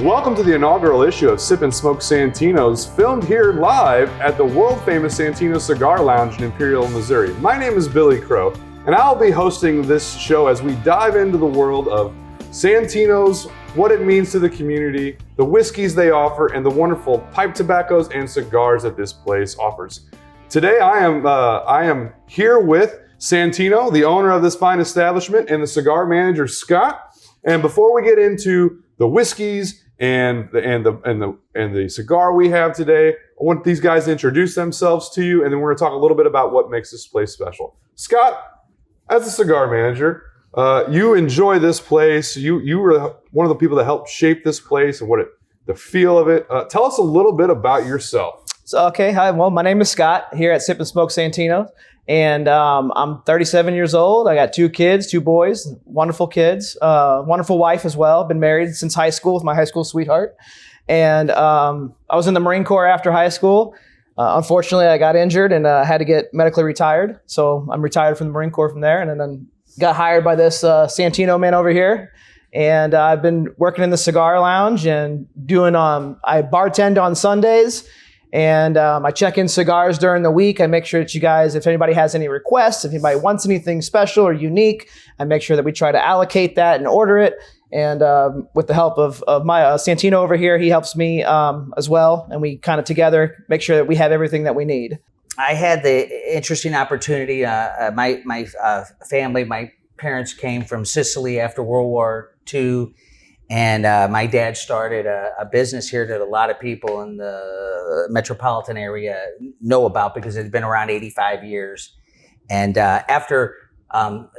Welcome to the inaugural issue of Sip and Smoke Santino's, filmed here live at the world-famous Santino Cigar Lounge in Imperial, Missouri. My name is Billy Crow, and I'll be hosting this show as we dive into the world of Santino's, what it means to the community, the whiskeys they offer, and the wonderful pipe tobaccos and cigars that this place offers. Today, I am here with Santino, the owner of this fine establishment, and the cigar manager, Scott. And before we get into the whiskeys and the cigar we have today, I want these guys to introduce themselves to you, and then we're going to talk a little bit about what makes this place special. Scott, as a cigar manager, you enjoy this place. You were one of the people that helped shape this place and the feel of it. Tell us a little bit about yourself. Hi. Well, my name is Scott here at Sip and Smoke Santino, and I'm 37 years old. I got 2 kids, 2 boys, wonderful kids, wonderful wife as well. Been married since high school with my high school sweetheart, and I was in the Marine Corps after high school. Unfortunately, I got injured and had to get medically retired. So I'm retired from the Marine Corps from there, and then got hired by this Santino man over here. And I've been working in the cigar lounge and doing, I bartend on Sundays. And I check in cigars during the week. I make sure that you guys, if anybody has any requests, if anybody wants anything special or unique, I make sure that we try to allocate that and order it. And with the help of my Santino over here, he helps me as well. And we kind of together make sure that we have everything that we need. I had the interesting opportunity. My family, my parents came from Sicily after World War II. And my dad started a business here that a lot of people in the metropolitan area know about because it's been around 85 years. And after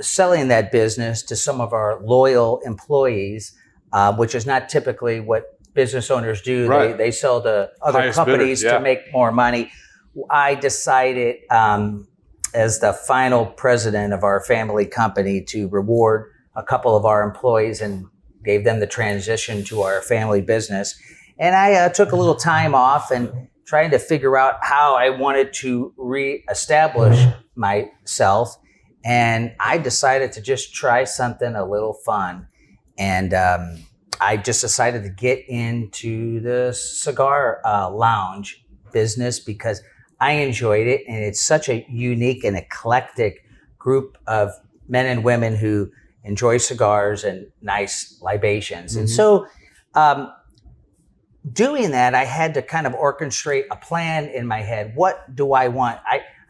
selling that business to some of our loyal employees, which is not typically what business owners do, right. They sell to other Highest companies bidders, yeah. to make more money. I decided as the final president of our family company to reward a couple of our employees and gave them the transition to our family business. And I took a little time off and trying to figure out how I wanted to reestablish myself. And I decided to just try something a little fun. And I just decided to get into the cigar lounge business because I enjoyed it. And it's such a unique and eclectic group of men and women who enjoy cigars and nice libations. Mm-hmm. And so doing that, I had to kind of orchestrate a plan in my head. What do I want?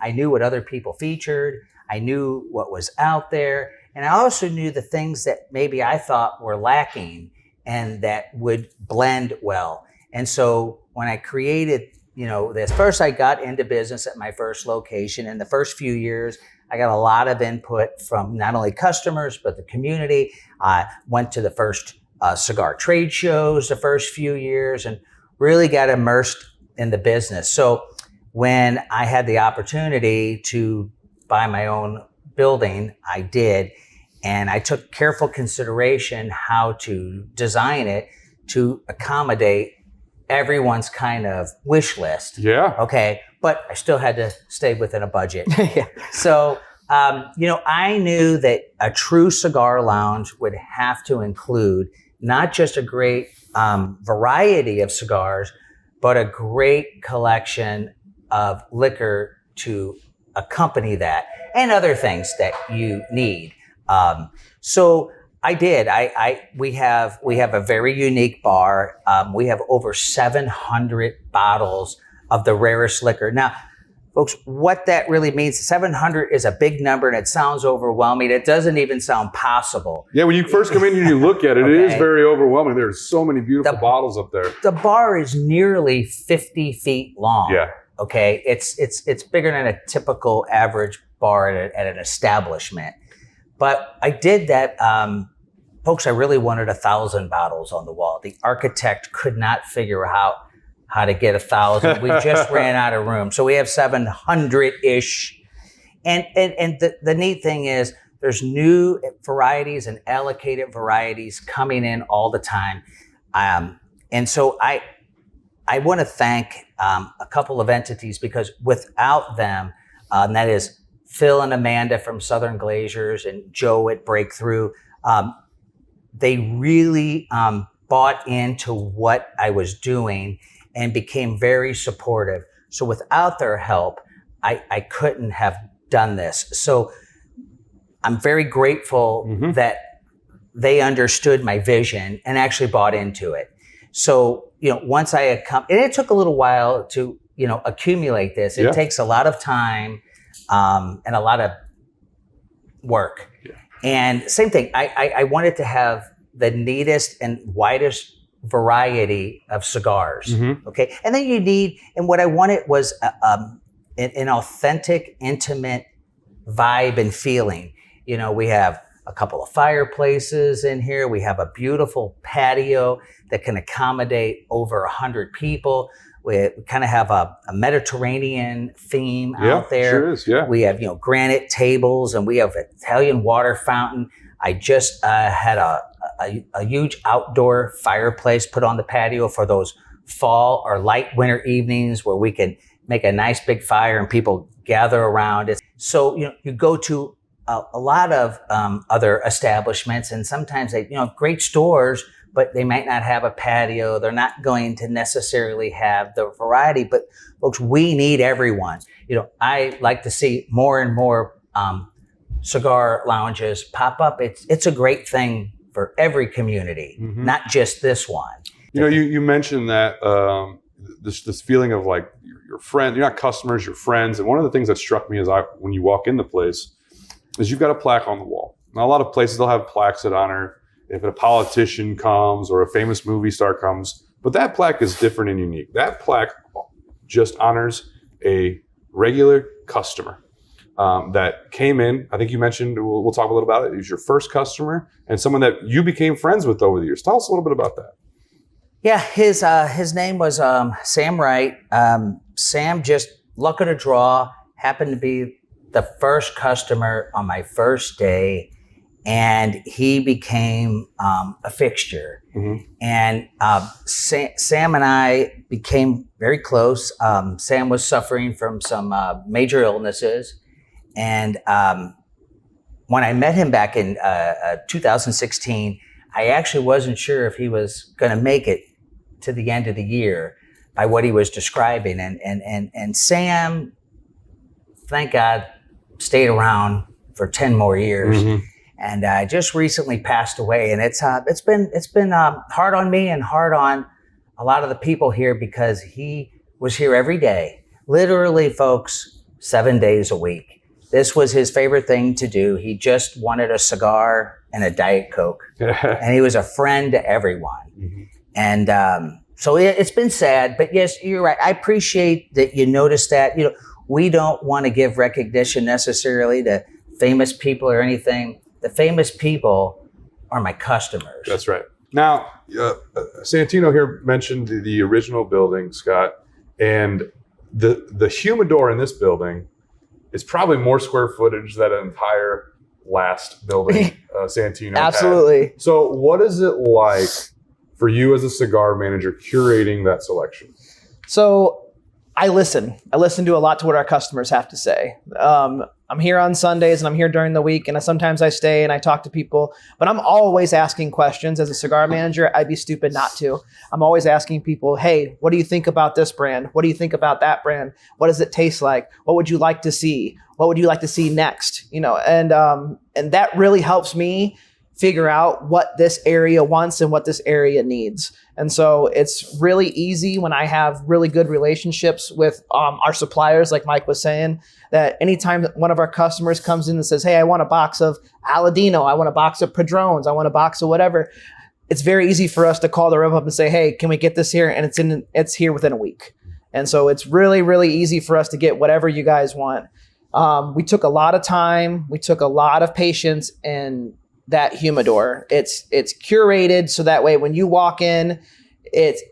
I knew what other people featured. I knew what was out there. And I also knew the things that maybe I thought were lacking and that would blend well. And so when I created, this, first I got into business at my first location. In the first few years, I got a lot of input from not only customers, but the community. I went to the first cigar trade shows the first few years and really got immersed in the business. So when I had the opportunity to buy my own building, I did. And I took careful consideration how to design it to accommodate everyone's kind of wish list. Yeah. Okay. But I still had to stay within a budget. Yeah. So, I knew that a true cigar lounge would have to include not just a great variety of cigars, but a great collection of liquor to accompany that and other things that you need. So I did. We have a very unique bar. We have over 700 bottles of the rarest liquor. Now, folks, what that really means, 700 is a big number and it sounds overwhelming. It doesn't even sound possible. Yeah, when you first come in and you look at it, Okay. It is very overwhelming. There's so many beautiful bottles up there. The bar is nearly 50 feet long. Yeah. Okay, it's bigger than a typical average bar at an establishment. But I did that, folks, I really wanted 1,000 bottles on the wall. The architect could not figure out how to get 1,000. We just ran out of room. So we have 700-ish. And the neat thing is there's new varieties and allocated varieties coming in all the time. And so I want to thank a couple of entities because without them, and that is Phil and Amanda from Southern Glaziers and Joe at Breakthrough, they really bought into what I was doing and became very supportive. So without their help, I couldn't have done this. So I'm very grateful that they understood my vision and actually bought into it. So, once I had come, and it took a little while to, accumulate this. It takes a lot of time and a lot of work. Yeah. And same thing, I wanted to have the neatest and widest variety of cigars. Okay. And then and what I wanted was an authentic, intimate vibe and feeling. We have a couple of fireplaces in here. We have a beautiful patio that can accommodate over 100 people. We kind of have a Mediterranean theme out there. Sure is, yeah. We have, granite tables, and we have an Italian water fountain. I just had a huge outdoor fireplace put on the patio for those fall or light winter evenings where we can make a nice big fire and people gather around it. So, you go to a lot of other establishments, and sometimes they, great stores, but they might not have a patio. They're not going to necessarily have the variety. But folks, we need everyone. I like to see more and more cigar lounges pop up. It's a great thing for every community, not just this one. You mentioned that this feeling of like your friend. You're not customers, you're friends. And one of the things that struck me when you walk in the place is you've got a plaque on the wall. Now, a lot of places they'll have plaques that honor if a politician comes or a famous movie star comes, but that plaque is different and unique. That plaque just honors a regular customer that came in. I think you mentioned, we'll talk a little about it. It was your first customer and someone that you became friends with over the years. Tell us a little bit about that. Yeah, his name was Sam Wright. Sam, just luck of the draw, happened to be the first customer on my first day, and he became a fixture. And Sam and I became very close. Sam was suffering from some major illnesses, and when I met him back in 2016, I actually wasn't sure if he was going to make it to the end of the year by what he was describing. And Sam, thank God, stayed around for 10 more years, and just recently passed away. And it's been hard on me and hard on a lot of the people here, because he was here every day, literally, folks, 7 days a week. This was his favorite thing to do. He just wanted a cigar and a Diet Coke, and he was a friend to everyone. And so it's been sad, but yes, you're right. I appreciate that you noticed that. We don't want to give recognition necessarily to famous people or anything. The famous people are my customers. That's right. Now, Santino here mentioned the original building, Scott, and the humidor in this building is probably more square footage than an entire last building Santino Absolutely. had. So what is it like for you as a cigar manager curating that selection? So I listen to a lot to what our customers have to say. I'm here on Sundays and I'm here during the week, and sometimes I stay and I talk to people, but I'm always asking questions. As a cigar manager, I'd be stupid not to. I'm always asking people, hey, what do you think about this brand? What do you think about that brand? What does it taste like? What would you like to see? What would you like to see next? And that really helps me figure out what this area wants and what this area needs. And so it's really easy when I have really good relationships with our suppliers, like Mike was saying, that anytime one of our customers comes in and says, hey, I want a box of Aladino, I want a box of Padrones, I want a box of whatever, it's very easy for us to call the rep up and say, hey, can we get this here? And it's here within a week. And so it's really, really easy for us to get whatever you guys want. We took a lot of time. We took a lot of patience in that humidor. It's curated so that way when you walk in, it's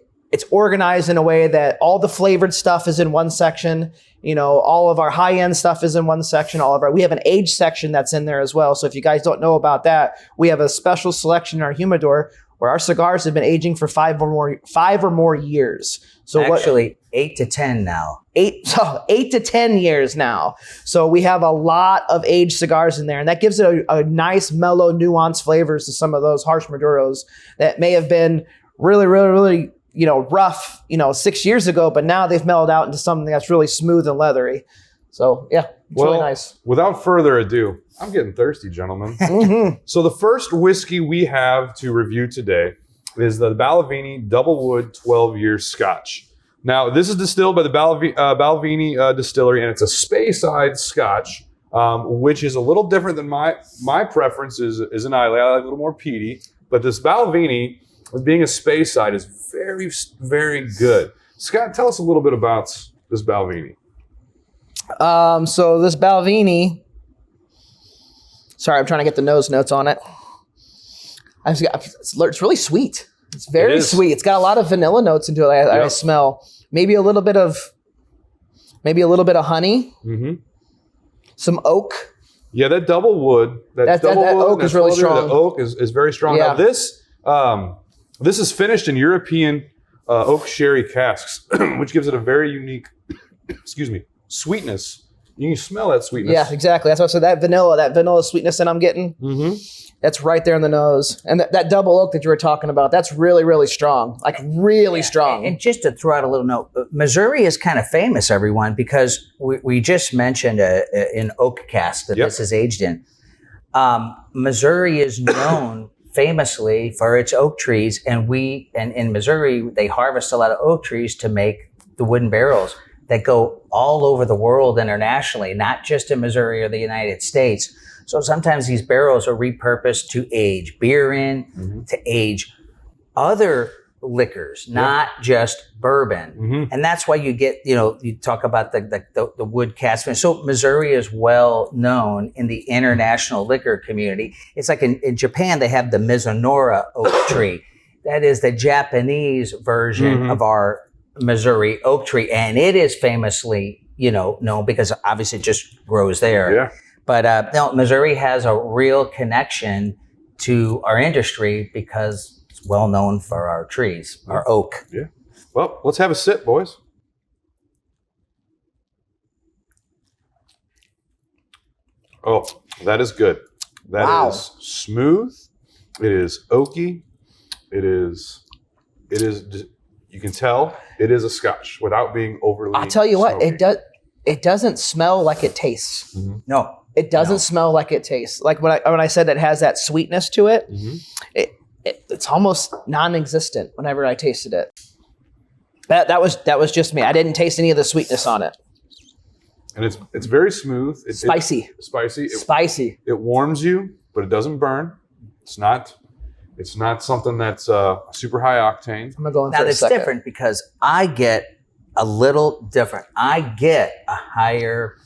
organized in a way that all the flavored stuff is in one section. All of our high-end stuff is in one section. We have an age section that's in there as well. So if you guys don't know about that, we have a special selection in our humidor where our cigars have been aging for 5 or more years. So actually 8 to 10 now. 8 to 10 years now. So we have a lot of aged cigars in there, and that gives it a nice, mellow, nuanced flavors to some of those harsh Maduros that may have been really, really, really, rough, 6 years ago, but now they've mellowed out into something that's really smooth and leathery. So yeah, it's really nice. Without further ado, I'm getting thirsty, gentlemen. So the first whiskey we have to review today is the Balvenie Double Wood 12-year Scotch. Now, this is distilled by the Balvenie Distillery, and it's a Speyside Scotch, which is a little different than my preference is an Islay. I like a little more peaty, but this Balvenie, being a Speyside, is very, very good. Scott, tell us a little bit about this Balvenie. So this Balvenie, sorry, I'm trying to get the nose notes on it. It's really sweet. It's very sweet. It's got a lot of vanilla notes into it. I smell maybe a little bit of honey, some oak. Yeah, that double wood, that oak is really strong. The oak is very strong. Yeah. Now this is finished in European oak sherry casks, which gives it a very unique, sweetness. You can smell that sweetness. Yeah, exactly. That's why I said that vanilla sweetness that I'm getting. That's right there in the nose. And that double oak that you were talking about, that's really, really strong. Like really strong. And just to throw out a little note, Missouri is kind of famous, everyone, because we just mentioned an oak cask that this is aged in. Missouri is known famously for its oak trees, and in Missouri, they harvest a lot of oak trees to make the wooden barrels that go all over the world internationally, not just in Missouri or the United States. So sometimes these barrels are repurposed to age beer in, to age other liquors, not just bourbon. And that's why you get, you talk about the wood cask. So Missouri is well known in the international liquor community. It's like in Japan, they have the Mizunara oak tree. That is the Japanese version of our Missouri oak tree, and it is famously, known because obviously it just grows there. Yeah. But Missouri has a real connection to our industry because it's well known for our trees, our oak. Yeah. Well, let's have a sip, boys. Oh, that is good. That is smooth. It is oaky. It is. You can tell it is a Scotch without being overly. I'll tell you what, smoky. it doesn't smell like it tastes. No, it doesn't smell like it tastes. Like when I said it has that sweetness to it, it's almost non-existent whenever I tasted it. That was just me. I didn't taste any of the sweetness on it. And it's very smooth. Spicy. Spicy. It warms you, but it doesn't burn. It's not something that's super high octane. I'm gonna go in now for a that's second. different because I get a little different. I get a higher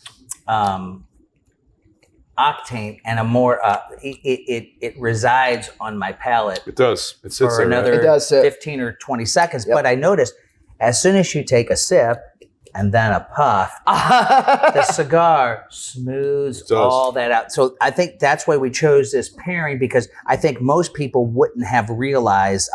octane and a more. It resides on my palate. It does. It sits for there. another It does sit. 15 or 20 seconds. But I noticed as soon as you take a sip and then a puff, the cigar smooths all that out. So I think that's why we chose this pairing, because I think most people wouldn't have realized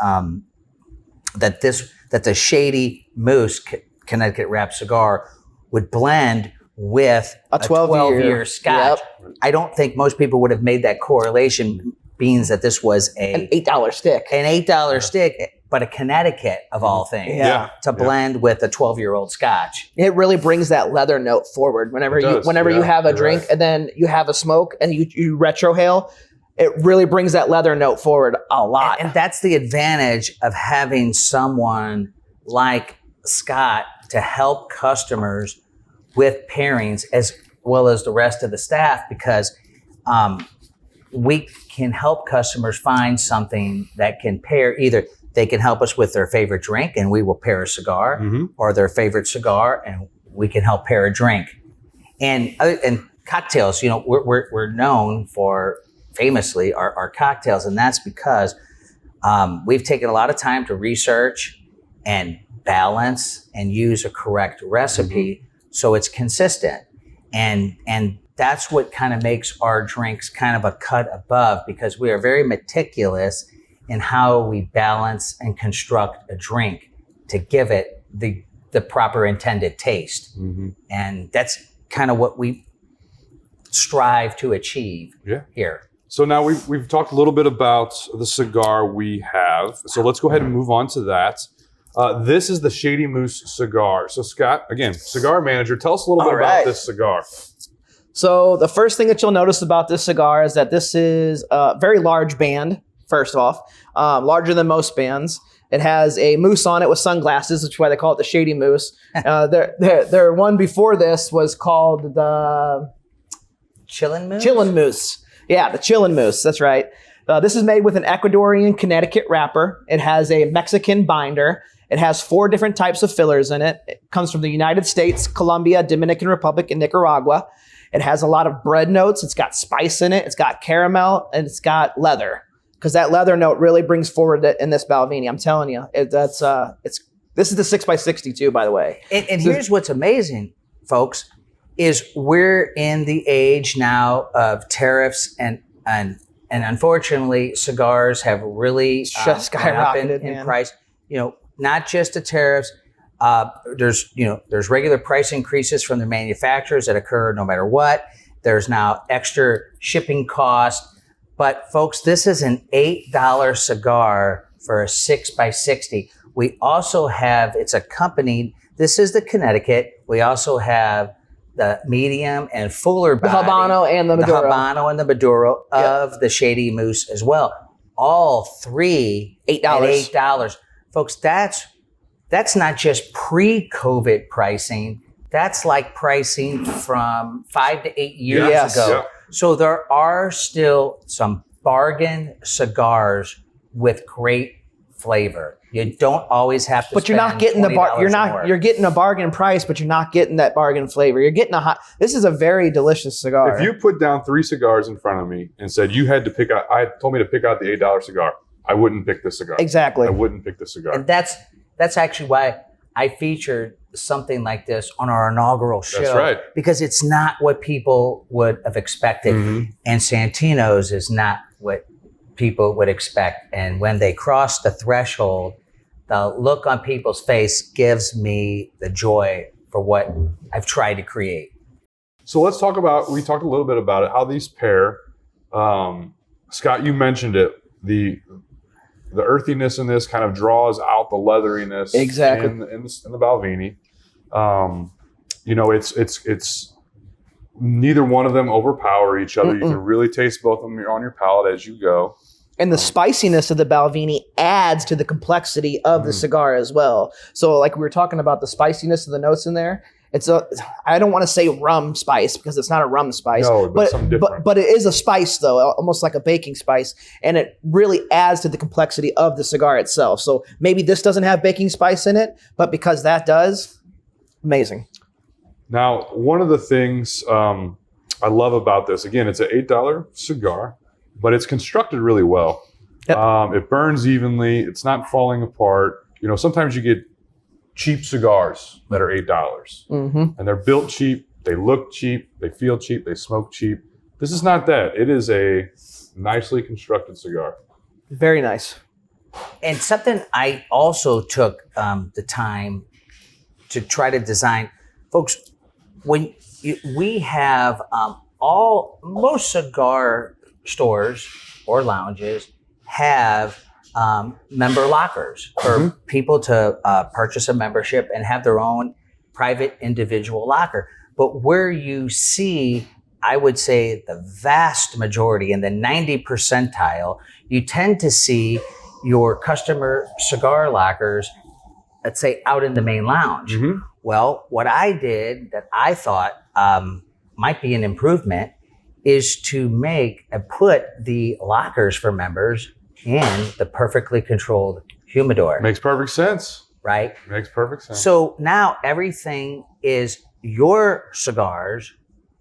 that the Shady Moose Connecticut Wrap cigar would blend with a 12-year Scotch. Yep. I don't think most people would have made that correlation, being that this was an $8 stick. An $8 stick, but a Connecticut of all things. To blend with a 12-year-old Scotch. It really brings that leather note forward. Whenever you have a drink and then you have a smoke and you retrohale, it really brings that leather note forward a lot. And that's the advantage of having someone like Scott to help customers with pairings as well as the rest of the staff, because we can help customers find something that can pair. Either they can help us with their favorite drink and we will pair a cigar, or their favorite cigar and we can help pair a drink. And cocktails, we're known for famously our cocktails, and that's because we've taken a lot of time to research and balance and use a correct recipe so it's consistent. And that's what kind of makes our drinks kind of a cut above, because we are very meticulous in how we balance and construct a drink to give it the proper intended taste. And that's kind of what we strive to achieve here. So now we've talked a little bit about the cigar we have. So let's go ahead and move on to that. This is the Shady Moose cigar. So Scott, again, cigar manager, tell us a little bit about this cigar. So the first thing that you'll notice about this cigar is that this is a very large band, first off, larger than most bands. It has a moose on it with sunglasses, which is why they call it the Shady Moose. Their one before this was called the Chillin' Moose? Chillin' Moose. Yeah, the Chillin' Moose. That's right. This is made with an Ecuadorian Connecticut wrapper. It has a Mexican binder. It has 4 different types of fillers in it. It comes from the United States, Colombia, Dominican Republic, and Nicaragua. It has a lot of bread notes. It's got spice in it. It's got caramel, and it's got leather. Because that leather note really brings forward in this Balvenie. I'm telling you, this is the 6x60 too, by the way. And here's what's amazing, folks, is we're in the age now of tariffs and unfortunately cigars have really skyrocketed in price. Not just the tariffs. There's regular price increases from the manufacturers that occur no matter what. There's now extra shipping costs. But folks, this is an $8 cigar for a 6x60. We also have, it's accompanied, this is the Connecticut. We also have the medium and fuller body. The Habano and the Maduro. The Habano and the Maduro of the Shady Moose as well. All 3 $8. at $8. Folks, that's not just pre-COVID pricing. That's like pricing from 5 to 8 years ago. Yeah. So there are still some bargain cigars with great flavor. You don't always have to. But you're not getting you're getting a bargain price, but you're not getting that bargain flavor. You're getting this is a very delicious cigar. If you put down 3 cigars in front of me and said you had to pick out, told me to pick out the $8 cigar, I wouldn't pick this cigar. Exactly. I wouldn't pick this cigar. And that's actually why I featured something like this on our inaugural show. That's right. Because it's not what people would have expected. Mm-hmm. And Santino's is not what people would expect. And when they cross the threshold, the look on people's face gives me the joy for what I've tried to create. So let's talk about, we talked a little bit about it, how these pair. Scott, you mentioned it. The earthiness in this kind of draws out the leatheriness exactly in the Balvenie. It's neither one of them overpower each other. You can really taste both of them on your palate as you go. And the spiciness of the Balvenie adds to the complexity of the cigar as well. So like we were talking about the spiciness of the notes in there. I don't want to say rum spice because it's not a rum spice. No, but something different. But it is a spice though, almost like a baking spice. And it really adds to the complexity of the cigar itself. So maybe this doesn't have baking spice in it, but because that does, amazing. Now, one of the things I love about this, again, it's an $8 cigar, but it's constructed really well. Yep. It burns evenly. It's not falling apart. Sometimes you get cheap cigars that are $8 and they're built cheap. They look cheap. They feel cheap. They smoke cheap. This is not that. It is a nicely constructed cigar. Very nice. And something I also took the time to try to design, folks, we have most cigar stores or lounges have member lockers for people to purchase a membership and have their own private individual locker. But where you see, I would say the vast majority in the 90 percentile, you tend to see your customer cigar lockers, let's say out in the main lounge. Well, what I did that I thought might be an improvement is to put the lockers for members in the perfectly controlled humidor. Makes perfect sense. Right? Makes perfect sense. So now everything is, your cigars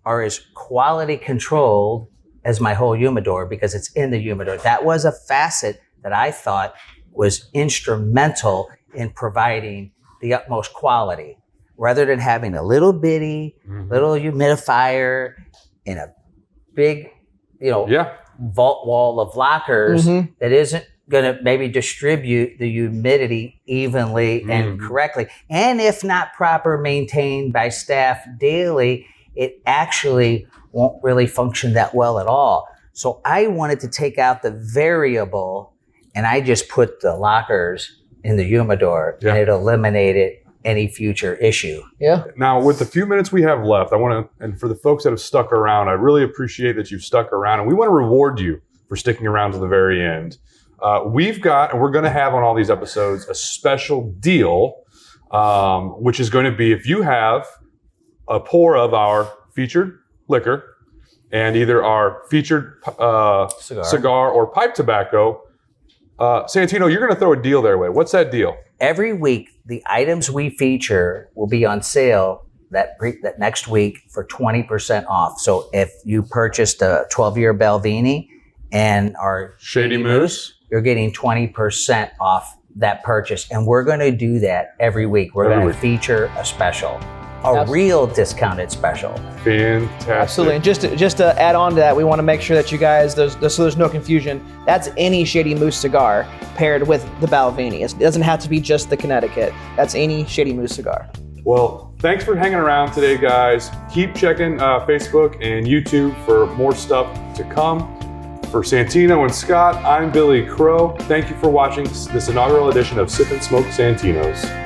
are as quality controlled as my whole humidor because it's in the humidor. That was a facet that I thought was instrumental in providing the utmost quality. Rather than having a little bitty, little humidifier in a big, vault wall of lockers that isn't going to maybe distribute the humidity evenly and correctly. And if not proper maintained by staff daily, it actually won't really function that well at all. So I wanted to take out the variable, and I just put the lockers in the humidor, Yeah. and it eliminated any future issue. Yeah. Now, with the few minutes we have left, I want to, and for the folks that have stuck around, I really appreciate that you've stuck around, and we want to reward you for sticking around to the very end. We've got, and we're going to have on all these episodes, a special deal, which is going to be if you have a pour of our featured liquor and either our featured cigar or pipe tobacco, Santino, you're going to throw a deal their way. What's that deal? Every week, the items we feature will be on sale that next week for 20% off. So if you purchased a 12-year Belvini and our Shady Moose. you're getting 20% off that purchase. And we're going to do that every week. We're going to feature a special, a real discounted special. Fantastic. Absolutely. And just to add on to that, we want to make sure that you guys, so there's no confusion, that's any Shady Moose cigar paired with the Balvenie. It doesn't have to be just the Connecticut. That's any Shady Moose cigar. Well, thanks for hanging around today, guys. Keep checking Facebook and YouTube for more stuff to come. For Santino and Scott, I'm Billy Crow. Thank you for watching this inaugural edition of Sip and Smoke Santinos.